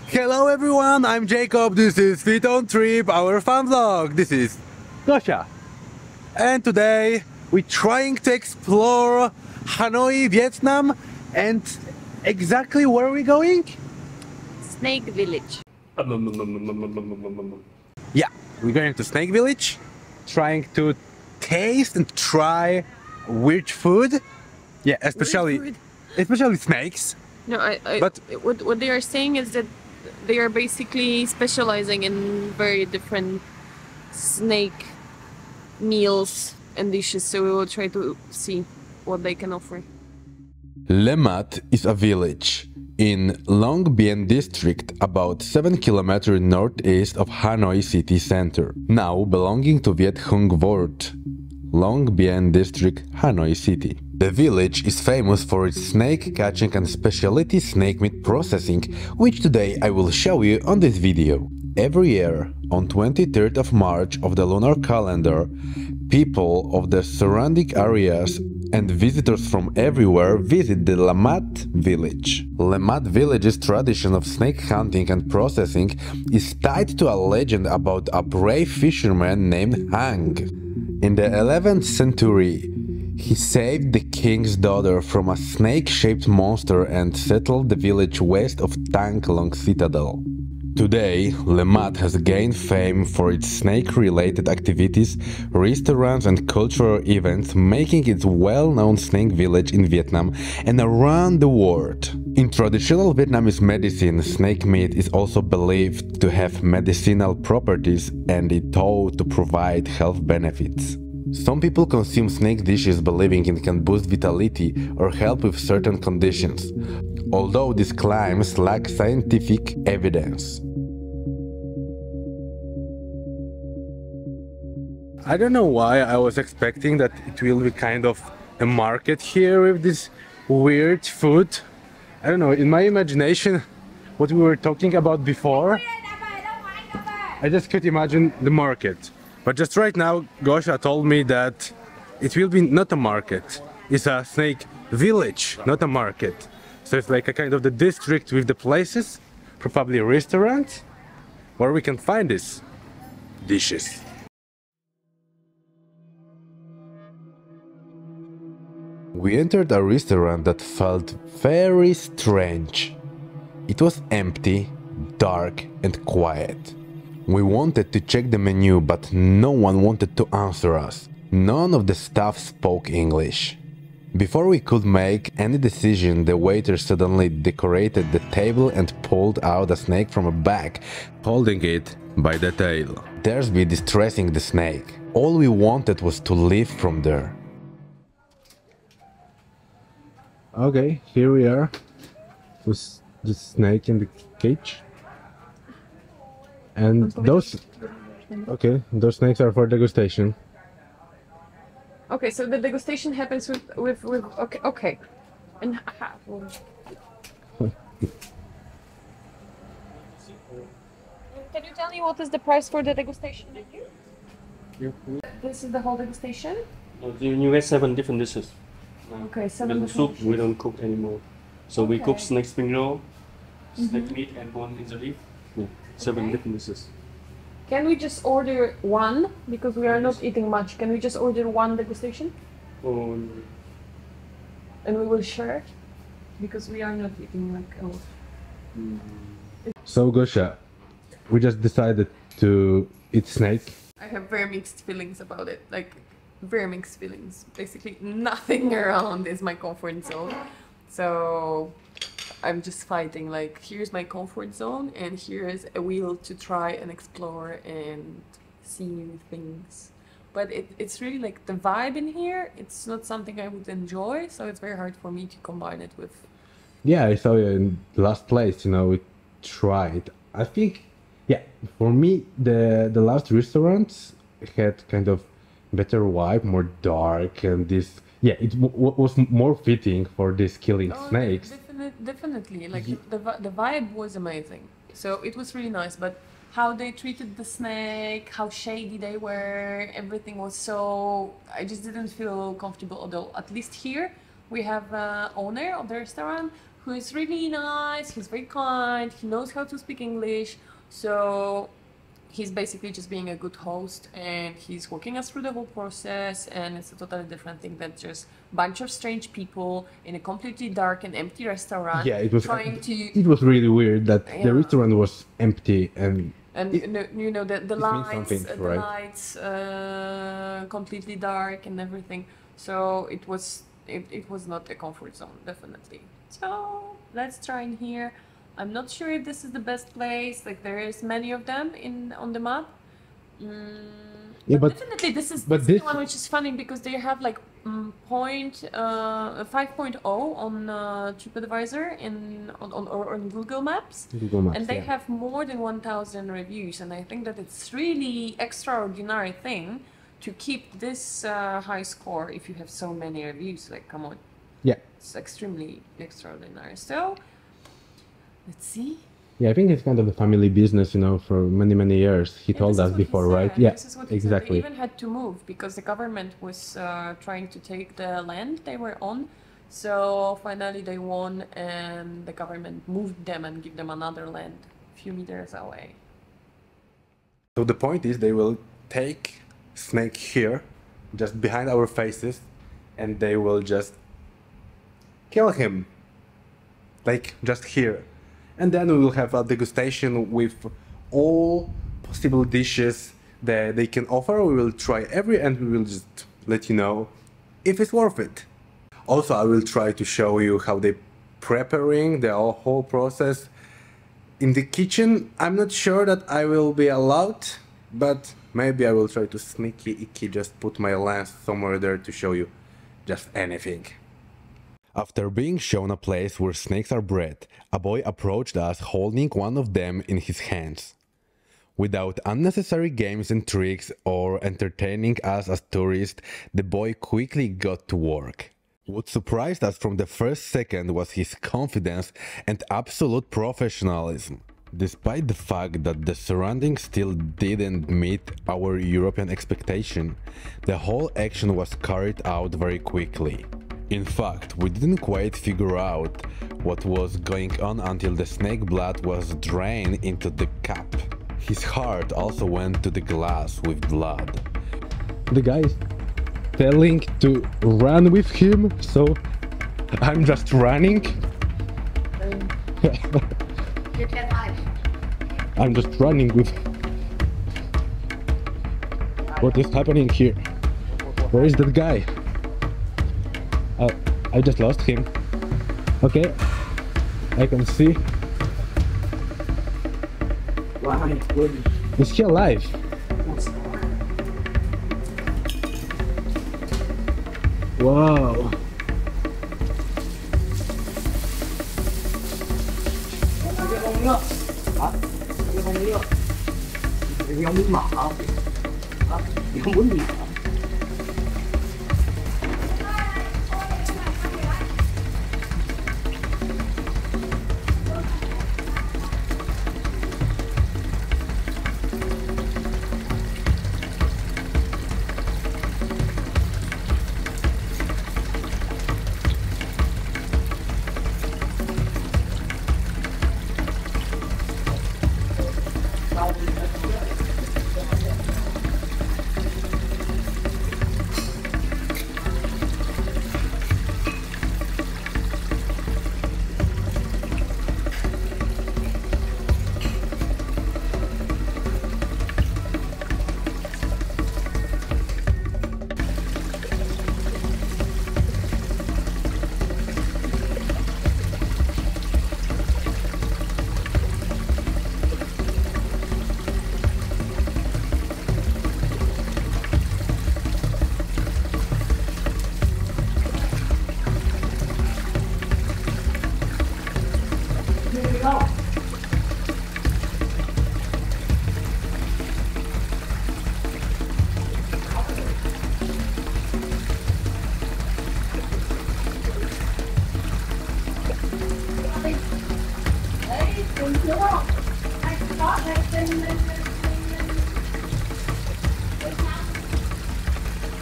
Hello everyone, I'm Jacob, this is Fit on Trip, our fun vlog. This is Gosia. And today we're trying to explore Hanoi, Vietnam. And exactly where are we going? Snake Village. Yeah, we're going to Snake Village, trying to taste and try weird food. Yeah, especially snakes. No, But what they are saying is that they are basically specializing in very different snake meals and dishes, so we will try to see what they can offer. Le Mat is a village in Long Bien district about 7 km northeast of Hanoi city center, now belonging to Viet Hung Vort, Long Bien district, Hanoi city. The village is famous for its snake catching and specialty snake meat processing, which today I will show you on this video. Every year, on 23rd of March of the lunar calendar, people of the surrounding areas and visitors from everywhere visit the Le Mat village. Le Mat village's tradition of snake hunting and processing is tied to a legend about a brave fisherman named Hang. In the 11th century, he saved the king's daughter from a snake-shaped monster and settled the village west of Tang Long Citadel. Today, Le Mat has gained fame for its snake-related activities, restaurants and cultural events, making it a well-known snake village in Vietnam and around the world. In traditional Vietnamese medicine, snake meat is also believed to have medicinal properties and is thought to provide health benefits. Some people consume snake dishes believing it can boost vitality or help with certain conditions, although these claims lack scientific evidence. I don't know why I was expecting that it will be kind of a market here with this weird food. I don't know, in my imagination, what we were talking about before, I just could imagine the market. But just right now, Gosia told me that it will be not a market. It's a snake village, not a market. So it's like a kind of the district with the places, probably a restaurant, where we can find these dishes. We entered a restaurant that felt very strange. It was empty, dark and quiet. We wanted to check the menu, but no one wanted to answer us. None of the staff spoke English. Before we could make any decision, the waiter suddenly decorated the table and pulled out a snake from a bag, holding it by the tail. There's be distressing the snake. All we wanted was to leave from there. Okay, here we are with the snake in the cage. And those snakes are for degustation. Okay, so the degustation happens with okay. And can you tell me what is the price for the degustation menu? This is the whole degustation? You get 7 different dishes. Okay, 7 different soup dishes. We don't cook anymore. So we cook snake spring roll, snake meat and one in the leaf. Yeah, 7 different dishes. Can we just order one? Because we are not eating much. Can we just order one degustation? And we will share? Because we are not eating like a lot. So Gosia, we just decided to eat snake. I have very mixed feelings about it. Like, very mixed feelings. Basically, nothing around is my comfort zone. So I'm just fighting, like, here's my comfort zone and here's a wheel to try and explore and see new things. But it's really like the vibe in here, it's not something I would enjoy, so it's very hard for me to combine it with. Yeah, I saw you in the last place, we tried. I think, yeah, for me, the last restaurants had kind of better vibe, more dark, and this, yeah, it was more fitting for this killing snakes. Definitely, like the vibe was amazing, so it was really nice, but how they treated the snake, how shady they were, everything was so, I just didn't feel comfortable. Although at least here we have owner of the restaurant who is really nice, he's very kind, he knows how to speak English, so he's basically just being a good host, and he's walking us through the whole process, and it's a totally different thing than just a bunch of strange people in a completely dark and empty restaurant. Yeah, it was. Trying to. It was really weird that Yeah. the restaurant was empty and. You know the means lights, completely dark and everything. So it was not a comfort zone, definitely. So let's try in here. I'm not sure if this is the best place. Like there is many of them on the map. Yeah, but definitely this is this the one which is funny because they have like 5.0 on TripAdvisor on Google Maps. Google Maps, And they yeah. have more than 1,000 reviews, and I think that it's really extraordinary thing to keep this high score if you have so many reviews. Like, come on, Yeah. it's extremely extraordinary. So, let's see. Yeah, I think it's kind of the family business, you know, for many years. He Yeah, told this is us what he before, said. right? Yeah, This is what he exactly. said. They even had to move because the government was trying to take the land they were on. So finally they won, and the government moved them and give them another land a few meters away. So the point is they will take snake here, just behind our faces, and they will just kill him. Like, just here. And then we will have a degustation with all possible dishes that they can offer. We will try every, and we will just let you know if it's worth it. Also, I will try to show you how they preparing the whole process. In the kitchen, I'm not sure that I will be allowed, but maybe I will try to sneaky icky just put my lens somewhere there to show you just anything. After being shown a place where snakes are bred, a boy approached us holding one of them in his hands. Without unnecessary games and tricks or entertaining us as tourists, the boy quickly got to work. What surprised us from the first second was his confidence and absolute professionalism. Despite the fact that the surroundings still didn't meet our European expectation, the whole action was carried out very quickly. In fact, we didn't quite figure out what was going on until the snake blood was drained into the cup. His heart also went to the glass with blood. The guy is telling to run with him, so I'm just running. You can hide. I'm just running with... What is happening here? Where is that guy? I just lost him. Okay, I can see. Is he alive? Wow. Không biết mọt không? Không muốn gì.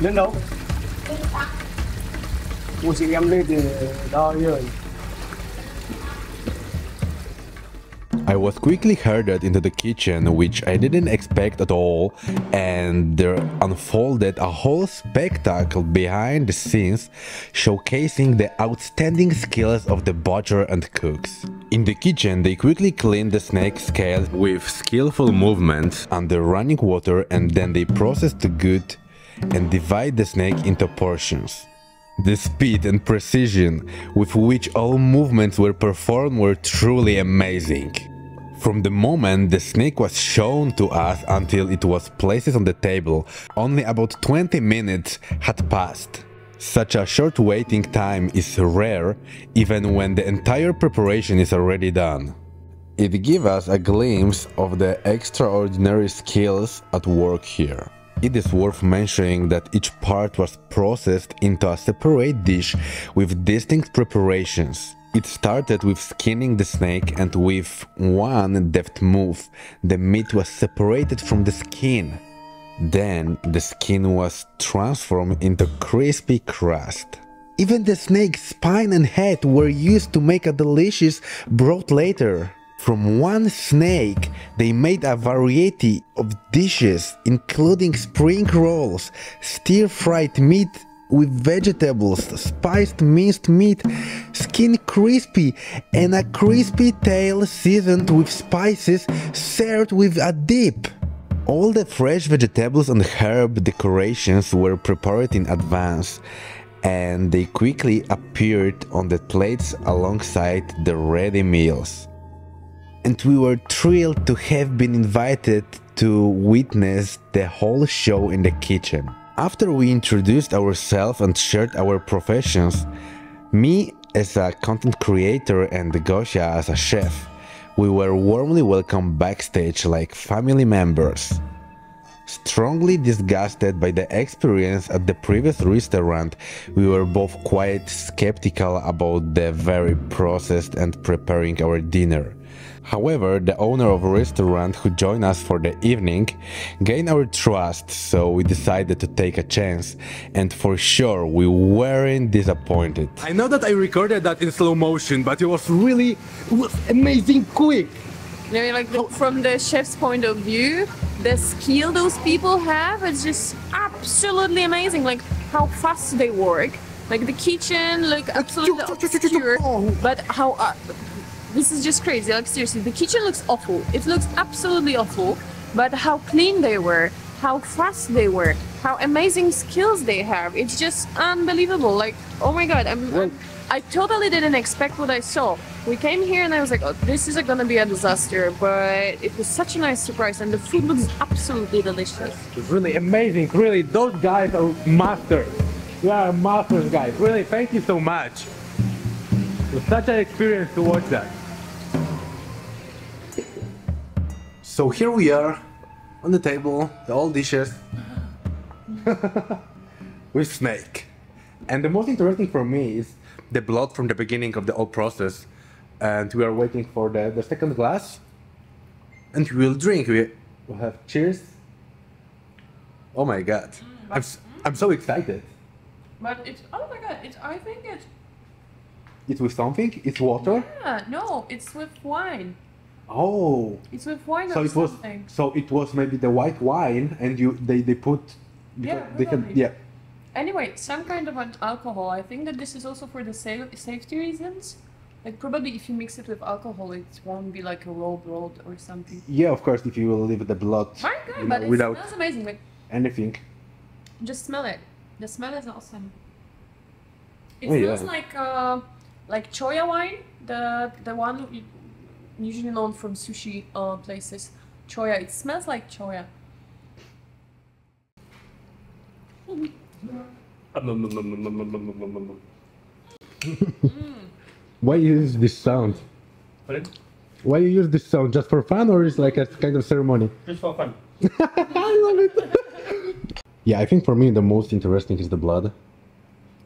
Lên đâu? Mua chị em lên thì đo rồi. I was quickly herded into the kitchen, which I didn't expect at all, and there unfolded a whole spectacle behind the scenes showcasing the outstanding skills of the butcher and cooks. In the kitchen, they quickly cleaned the snake scales with skillful movements under running water, and then they processed the good and divide the snake into portions. The speed and precision with which all movements were performed were truly amazing. From the moment the snake was shown to us until it was placed on the table, only about 20 minutes had passed. Such a short waiting time is rare, even when the entire preparation is already done. It gives us a glimpse of the extraordinary skills at work here. It is worth mentioning that each part was processed into a separate dish with distinct preparations. It started with skinning the snake, and with one deft move, the meat was separated from the skin. Then the skin was transformed into crispy crust. Even the snake's spine and head were used to make a delicious broth later. From one snake, they made a variety of dishes, including spring rolls, stir-fried meat with vegetables, spiced minced meat, skin crispy, and a crispy tail seasoned with spices served with a dip. All the fresh vegetables and herb decorations were prepared in advance, and they quickly appeared on the plates alongside the ready meals. And we were thrilled to have been invited to witness the whole show in the kitchen. After we introduced ourselves and shared our professions, me as a content creator and Gosia as a chef, we were warmly welcomed backstage like family members. Strongly disgusted by the experience at the previous restaurant, we were both quite skeptical about the very process and preparing our dinner. However, the owner of a restaurant who joined us for the evening gained our trust, so we decided to take a chance, and for sure we weren't disappointed. I know that I recorded that in slow motion, but it was amazing quick. You know, like from the chef's point of view, the skill those people have is just absolutely amazing. Like how fast they work, like the kitchen, like absolutely obscure, but how this is just crazy. Like seriously, the kitchen looks awful. It looks absolutely awful, but how clean they were, how fast they were, how amazing skills they have. It's just unbelievable. Like, oh my god, I totally didn't expect what I saw. We came here and I was like, oh, this is gonna be a disaster, but it was such a nice surprise, and the food looks absolutely delicious. It's really amazing. Really, those guys are masters. You are masters, guys. Really, thank you so much. It was such an experience to watch that. So here we are on the table, the old dishes with snake. And the most interesting for me is the blood from the beginning of the whole process. And we are waiting for the second glass, and we will drink. We will have cheers. Oh my god, I'm so excited. But it's, oh my god, I think It's with something? It's water? yeah, no, it's with wine. Oh. It's with wine So or it was something. so it was maybe the white wine, and they put Yeah, they can probably. yeah. Anyway, some kind of an alcohol. I think that this is also for the safety reasons. Like probably if you mix it with alcohol, it won't be like a raw blood or something. Yeah, of course, if you will leave the blood My god, you know, but it without smells amazing. Like, anything. just smell it. The smell is awesome. It Oh, smells yeah. like choya wine, the one usually known from sushi places. Choya. It smells like choya. Why you use this sound? Pardon? Why you use this sound? Just for fun, or is like a kind of ceremony? Just for fun. I love it. Yeah, I think for me the most interesting is the blood.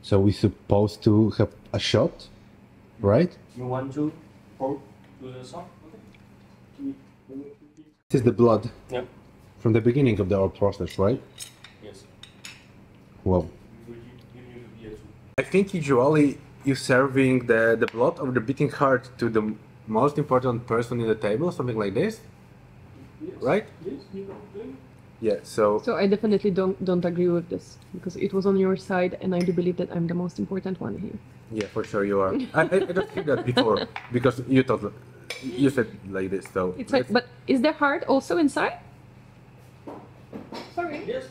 So we're supposed to have a shot, right? You want to pour to the sauce? Okay. This is the blood Yeah. from the beginning of the whole process, right? Yes. Well, You need to be a I think usually you're serving the blood of the beating heart to the most important person in the table, something like this, right? Yes, you know. Yeah. So So I definitely don't agree with this because it was on your side, and I do believe that I'm the most important one here. yeah, for sure you are. I just heard that before because you thought you said like this. So It's like, but is the heart also inside? Sorry. Yes.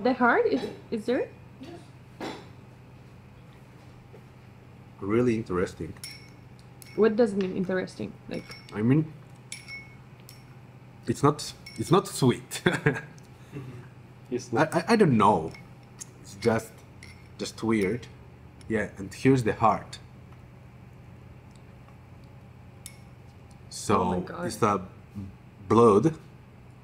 The heart is there? really interesting. What does it mean interesting? Like, I mean, it's not sweet. It's not. I don't know. It's just weird. Yeah, and here's the heart. So Oh my God. it's a blood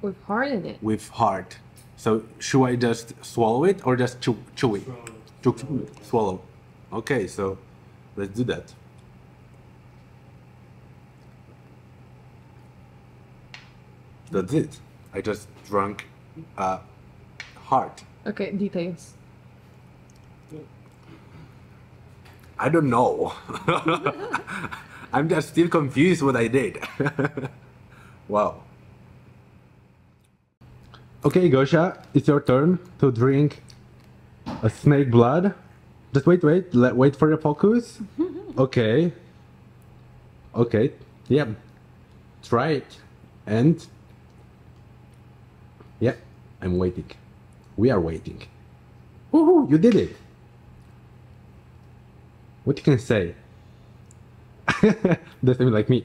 with heart in it. with heart. So should I just swallow it or just chew it? Swallow. Okay, so let's do that. That's it. I just drank a heart. Okay, details. I don't know. I'm just still confused what I did. Wow. Okay, Gosha, it's your turn to drink a snake blood. Just wait, wait for your focus. Okay. Okay, yeah. Try it. And yeah, I'm waiting. We are waiting. Woohoo, you did it. What you can say? That's like me.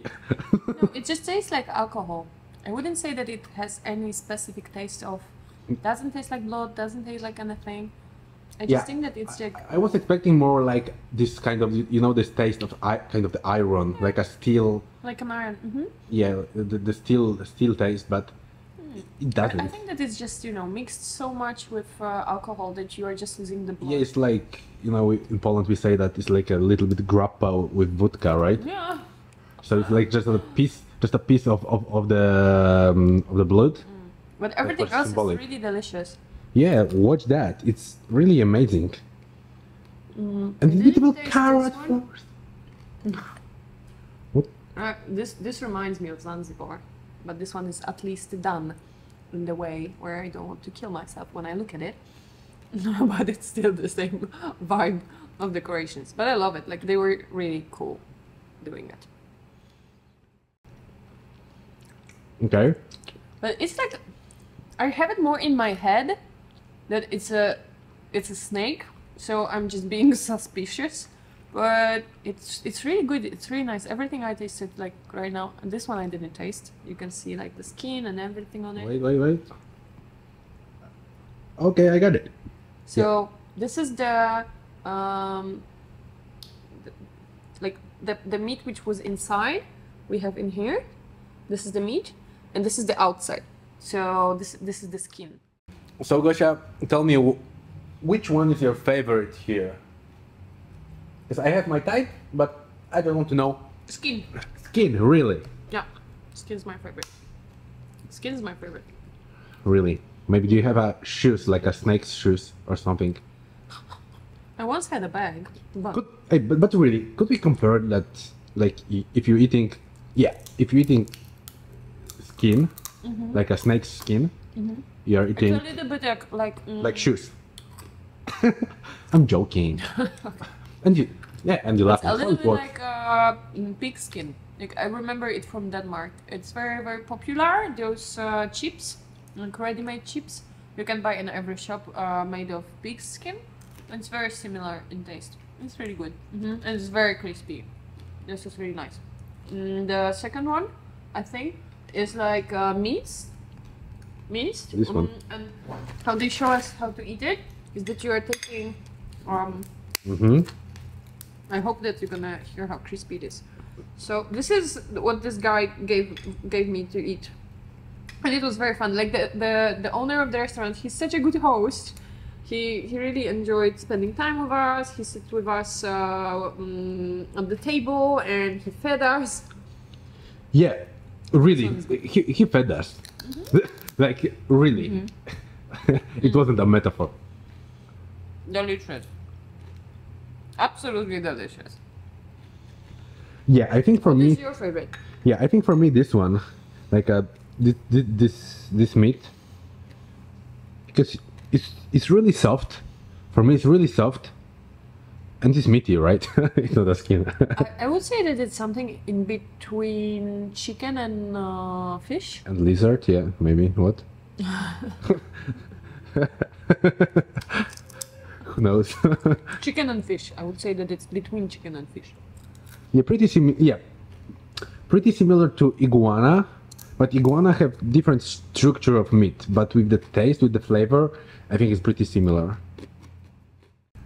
No, it just tastes like alcohol. I wouldn't say that it has any specific taste of. Doesn't taste like blood. Doesn't taste like anything. I just Yeah. think that it's like. I was expecting more like this kind of, you know, this taste of kind of the iron, like a steel. Like an iron. Mm-hmm. Yeah, the steel taste, but it doesn't. I think that it's just, you know, mixed so much with alcohol that you are just losing the blood. Yeah, it's like, you know, in Poland we say that it's like a little bit grappa with vodka, right? Yeah. So it's like just a piece of the blood. But everything was else symbolic. is really delicious. Yeah, watch that. It's really amazing. And the Did little you taste carrot this one? flowers. This reminds me of Zanzibar, but this one is at least done in the way where I don't want to kill myself when I look at it. But it's still the same vibe of decorations. But I love it. Like, they were really cool doing it. Okay. But it's like I have it more in my head that it's a snake, so I'm just being suspicious. But it's really good. It's really nice. Everything I tasted like right now, and this one I didn't taste. You can see like the skin and everything on it. Wait. Okay, I got it. So this is the meat which was inside. We have in here. This is the meat, and this is the outside. So this is the skin. So Gosha, tell me, which one is your favorite here? Because I have my type, but I don't want to know. Skin. Skin, really? Yeah, skin's my favorite. Skin is my favorite. Really? Maybe do you have a shoes, like a snake's shoes or something? I once had a bag, but But really, could we compare that, like, if you're eating skin, like a snake's skin, you're it's eating a little bit like shoes. I'm joking. And you laugh. a little bit like pig skin. Like, I remember it from Denmark. It's very, very popular. Those chips, like ready-made chips, you can buy in every shop made of pig skin. It's very similar in taste. It's really good. And it's very crispy. This is really nice. The second one, I think, is like minced. This one. And how they show us how to eat it is that you are taking. I hope that you're gonna hear how crispy it is. So this is what this guy gave me to eat, and it was very fun. Like the owner of the restaurant, he's such a good host. He really enjoyed spending time with us. He sat with us on the table and he fed us. Yeah, really, he fed us. Like, really. It wasn't a metaphor. Delicious. Absolutely delicious. Yeah, I think for What me, is your favorite? Yeah, I think for me this one, like this meat, because it's really soft. For me, it's really soft, and it's meaty, right? It's not a skin. I would say that it's something in between chicken and fish. And lizard, yeah, maybe. What? Who knows? Chicken and fish. I would say that it's between chicken and fish. Yeah, pretty similar to iguana, but iguana have different structure of meat, but with the taste, with the flavor, I think it's pretty similar.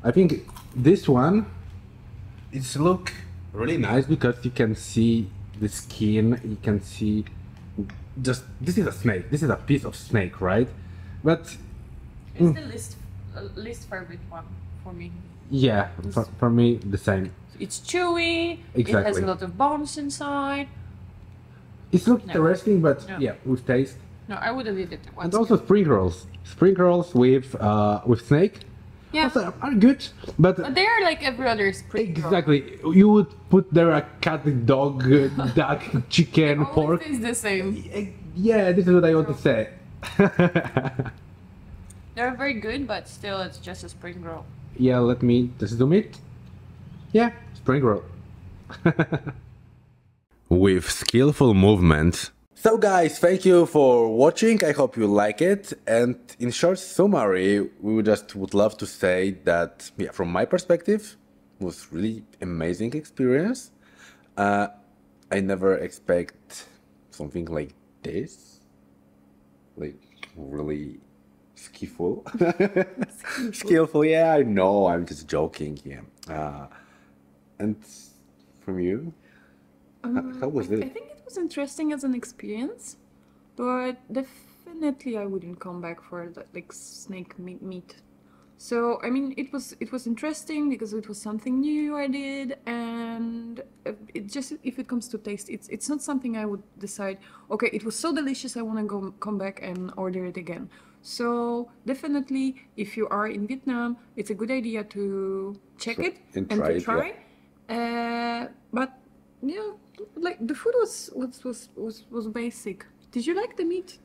I think this one, it's look really nice because you can see the skin, you can see just, this is a snake, this is a piece of snake, right? But It's the least favorite one for me. yeah, for me the same. It's chewy, it has Exactly. a lot of bones inside. It's look No. interesting, but No. yeah, with taste. No, I wouldn't eat it And once. also spring rolls. Spring rolls with snake Yeah, also are good, but but they are like every other spring roll. exactly, you would put there a cat, dog, duck, chicken, Always pork. tastes the same. Yeah, this is what I want to say. They're very good, but still, it's just a spring roll. Yeah, let me just zoom it. Yeah, spring roll. With skillful movements. So guys, thank you for watching, I hope you like it, and in short summary, would love to say that, yeah, from my perspective, it was really amazing experience. I never expect something like this, like really skillful. Skillful, yeah, I know, I'm just joking, yeah. And from you? How was I it? think it was interesting as an experience, but definitely I wouldn't come back for that, like snake meat. So I mean, it was interesting because it was something new I did, and it just, if it comes to taste, it's not something I would decide. Okay, it was so delicious, I want to come back and order it again. So definitely, if you are in Vietnam, it's a good idea to check it and and try to it, try. But yeah, like the food was basic. Did you like the meat?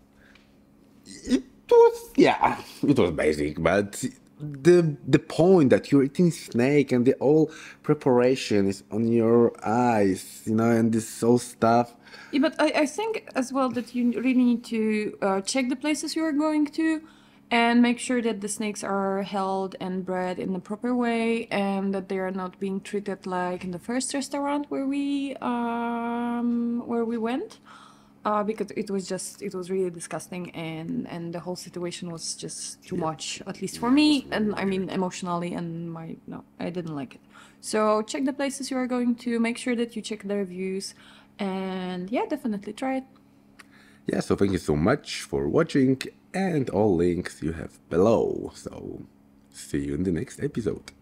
It was, yeah, it was basic, but the point that you're eating snake and the whole preparation is on your eyes, you know, and this whole stuff. Yeah, but I think as well that you really need to check the places you are going to and make sure that the snakes are held and bred in the proper way and that they are not being treated like in the first restaurant where we went. Because it was really disgusting and the whole situation was just too much, at least for me, and I mean emotionally, and no, I didn't like it. So check the places you are going to, make sure that you check the reviews, and yeah, definitely try it. Yeah, so thank you so much for watching, and all links you have below. So see you in the next episode.